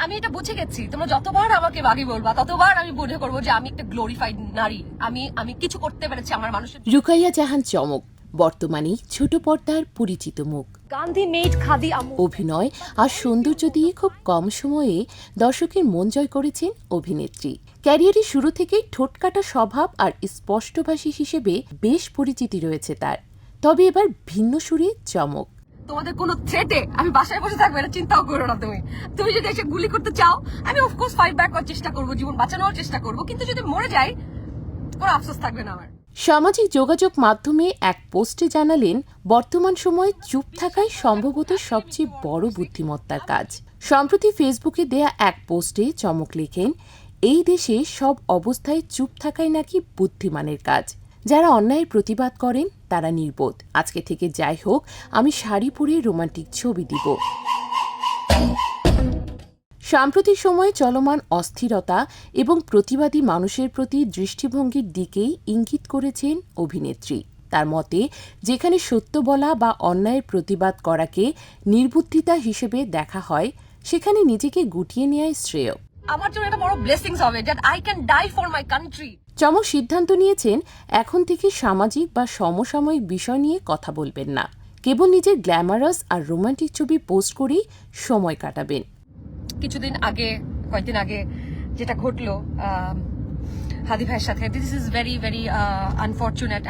আমি এটা বুঝে গেছি, তোমরা যতবার আমাকে বাগি বলবা ততবার আমি বুঝে করবো যে আমি একটা গ্লোরিফাইড নারী, আমি কিছু করতে পেরেছি আমার মানুষের। রুকাইয়া জাহান চমক, বর্তমানে ছোট পর্দার পরিচিত মুখ। গান্ধী মেড খাদি আমু। অভিনয় আর সৌন্দর্য দিয়ে খুব কম সময়ে দর্শকের মন জয় করেছেন অভিনেত্রী। ক্যারিয়ারের শুরু থেকেই ঠোঁটকাটা স্বভাব আর স্পষ্টভাষী হিসেবে বেশ পরিচিতি রয়েছে তার। তবে এবার ভিন্ন সুরে চমক। তোমাদের কোনো থ্রেটে আমি বাসায় বসে থাকবো এটা চিন্তাও করো না। তুমি যদি এসে গুলি করতে চাও, আমি অফকোর্স ফাইট ব্যাক করার চেষ্টা করবো, জীবন বাঁচানোর চেষ্টা করবো, কিন্তু যদি মরে যাই কোনো আফসোস থাকবে না আমার। সামাজিক যোগাযোগ মাধ্যমে এক পোস্টে জানালেন, বর্তমান সময়ে চুপ থাকাই সম্ভবত সবচেয়ে বড় বুদ্ধিমত্তার কাজ। সম্প্রতি ফেসবুকে দেয়া এক পোস্টে চমক লেখেন, এই দেশে সব অবস্থায় চুপ থাকাই নাকি বুদ্ধিমানের কাজ। যারা অন্যায়ের প্রতিবাদ করেন তারা নির্বোধ। আজকে থেকে যাই হোক, আমি শাড়ি পরে রোমান্টিক ছবি দিব। সাম্প্রতিক সময়ে চলমান অস্থিরতা এবং প্রতিবাদী মানুষের প্রতি দৃষ্টিভঙ্গির দিকেই ইঙ্গিত করেছেন অভিনেত্রী। তার মতে, যেখানে সত্য বলা বা অন্যায়ের প্রতিবাদ করাকে নির্বুদ্ধিতা হিসেবে দেখা হয়, সেখানে নিজেকে গুটিয়ে নেওয়াই শ্রেয়। আমার জন্য এটা বড় ব্লেসিংস হবে that I can die for my country. চমক সিদ্ধান্ত নিয়েছেন, এখন থেকে সামাজিক বা সমসাময়িক বিষয় নিয়ে কথা বলবেন না, কেবল নিজের গ্ল্যামারাস আর রোমান্টিক ছবি পোস্ট করেই সময় কাটাবেন। কয়েকদিন আগে যেটা ঘটলো হাদি ভাইয়ের সাথে, this is very very unfortunate.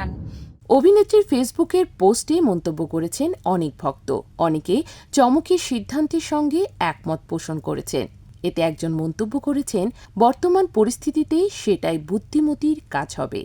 অভিনেত্রীর ফেসবুকের পোস্টে মন্তব্য করেছেন অনেক ভক্ত। অনেকে চমকের সিদ্ধান্তের সঙ্গে একমত পোষণ করেছেন। এতে একজন মন্তব্য করেছেন, বর্তমান পরিস্থিতিতে সেটাই বুদ্ধিমতীর কাজ হবে।